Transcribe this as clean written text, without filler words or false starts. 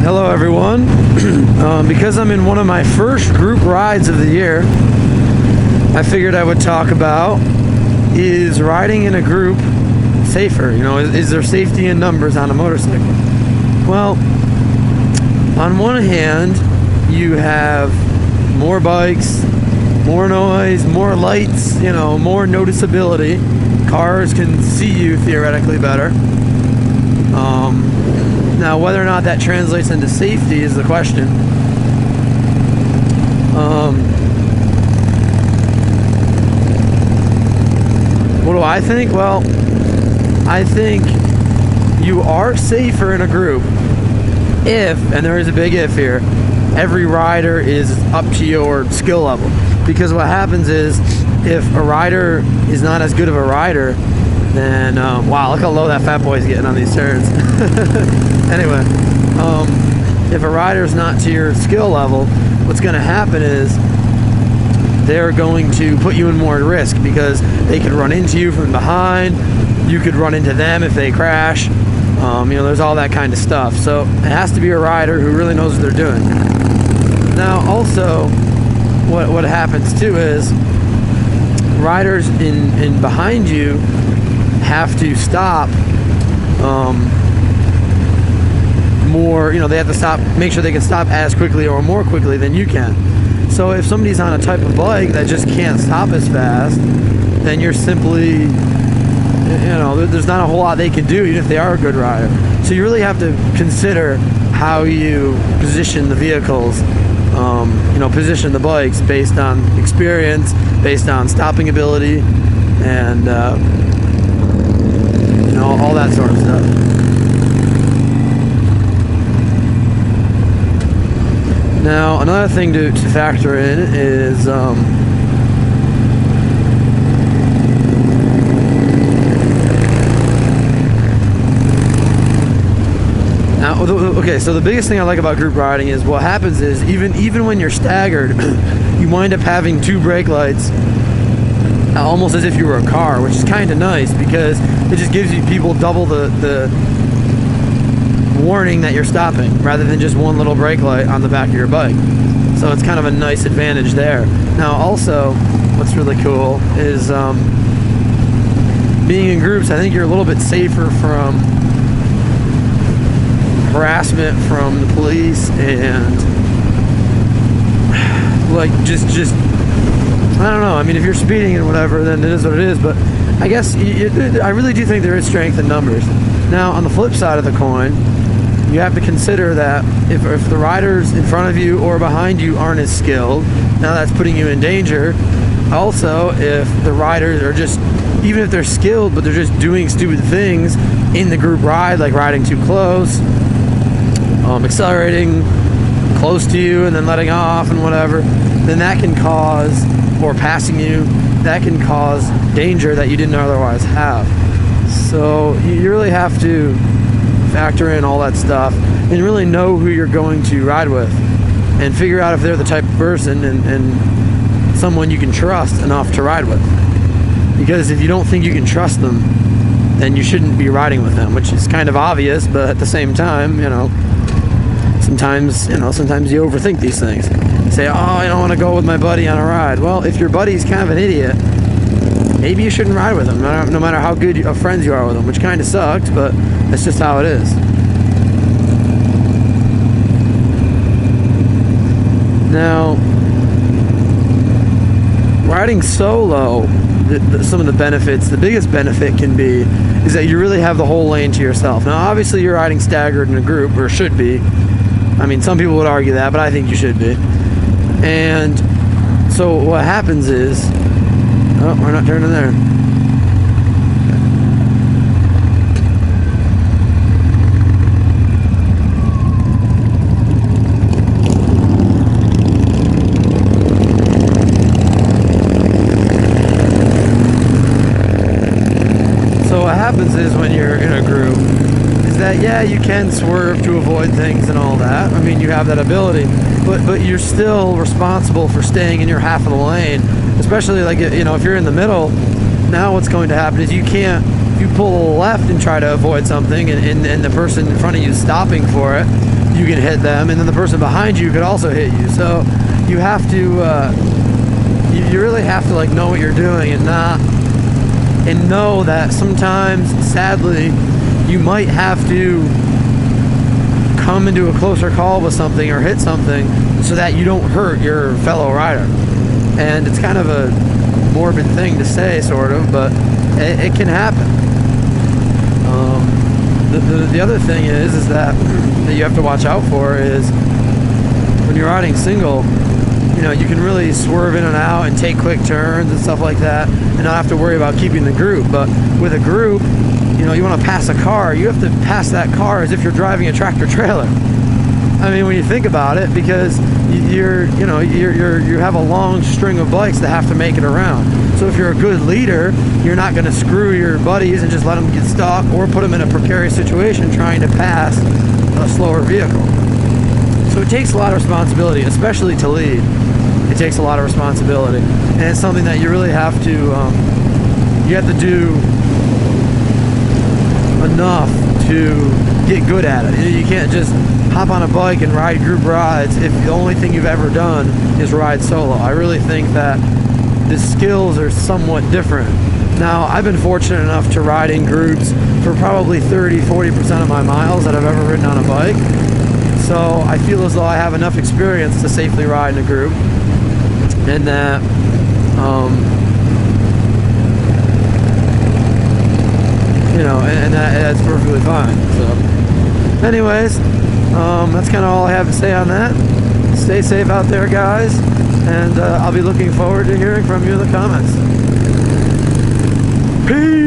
Hello everyone. Because I'm in one of my first group rides of the year, I figured I would talk about, is riding in a group safer? You know, is there safety in numbers on a motorcycle? Well, on one hand, you have more bikes, more noise, more lights, you know, more noticeability. Cars can see you theoretically better. Now, whether or not that translates into safety is the question. What do I think? Well, I think you are safer in a group if, and there is a big if here, every rider is up to your skill level. Because what happens is, if a rider is not as good of a rider, then, wow, look how low that fat boy's getting on these turns. Anyway, if a rider's not to your skill level, what's going to happen is they're going to put you in more risk, because they could run into you from behind. You could run into them if they crash. You know, there's all that kind of stuff. So it has to be a rider who really knows what they're doing. Now, also, what happens too is riders in behind you have to stop more, you know, they have to stop, make sure they can stop as quickly or more quickly than you can. So if somebody's on a type of bike that just can't stop as fast, then you're simply, you know, there's not a whole lot they can do, even if they are a good rider. So you really have to consider how you position the vehicles, you know, position the bikes based on experience, based on stopping ability, and you know, all that sort of stuff. Now, another thing to factor in is okay, so the biggest thing I like about group riding is what happens is even when you're staggered, you wind up having two brake lights, almost as if you were a car, which is kind of nice, because it just gives you people double the warning that you're stopping, rather than just one little brake light on the back of your bike. So it's kind of a nice advantage there. Now, also, what's really cool is being in groups. I think you're a little bit safer from harassment from the police, and like just I don't know. I mean, if you're speeding and whatever, then it is what it is. But I guess I really do think there is strength in numbers. Now, on the flip side of the coin, you have to consider that if the riders in front of you or behind you aren't as skilled, now that's putting you in danger. Also, if the riders are just, even if they're skilled, but they're just doing stupid things in the group ride, like riding too close, accelerating close to you and then letting off and whatever, then that can cause, or passing you, that can cause danger that you didn't otherwise have. So you really have to factor in all that stuff and really know who you're going to ride with, and figure out if they're the type of person and someone you can trust enough to ride with. Because if you don't think you can trust them, then you shouldn't be riding with them, which is kind of obvious, but at the same time, you know, sometimes you overthink these things. You say, oh, I don't want to go with my buddy on a ride. Well, if your buddy's kind of an idiot, maybe you shouldn't ride with him, no matter how good of friends you are with him, which kind of sucks, but that's just how it is. Now, riding solo, some of the benefits, the biggest benefit can be, is that you really have the whole lane to yourself. Now, obviously, you're riding staggered in a group, or should be. I mean, some people would argue that, but I think you should be. And so what happens is, oh, we're not turning there. So what happens is, when you're in a group, is that, yeah, you can swerve to avoid things and all that. I mean, you have that ability, but you're still responsible for staying in your half of the lane, especially, like, you know, if you're in the middle. Now what's going to happen is you can't if you pull left and try to avoid something, and the person in front of you is stopping for it, you can hit them, and then the person behind you could also hit you. So you have to, you really have to like know what you're doing, and know that sometimes, sadly, you might have to come into a closer call with something or hit something so that you don't hurt your fellow rider. And it's kind of a morbid thing to say, sort of, but it can happen. The other thing is that you have to watch out for is when you're riding single, you know, you can really swerve in and out and take quick turns and stuff like that and not have to worry about keeping the group. But with a group, you know, you want to pass a car, you have to pass that car as if you're driving a tractor trailer. I mean, when you think about it, because you have a long string of bikes that have to make it around. So if you're a good leader, you're not going to screw your buddies and just let them get stuck or put them in a precarious situation trying to pass a slower vehicle. So it takes a lot of responsibility, especially to lead. It takes a lot of responsibility, and it's something that you really have to do enough to get good at it. You can't just hop on a bike and ride group rides if the only thing you've ever done is ride solo. I really think that the skills are somewhat different. Now, I've been fortunate enough to ride in groups for probably 30-40% of my miles that I've ever ridden on a bike. So I feel as though I have enough experience to safely ride in a group, and that and that's perfectly fine. So anyways, that's kind of all I have to say on that. Stay safe out there, guys, and I'll be looking forward to hearing from you in the comments. Peace!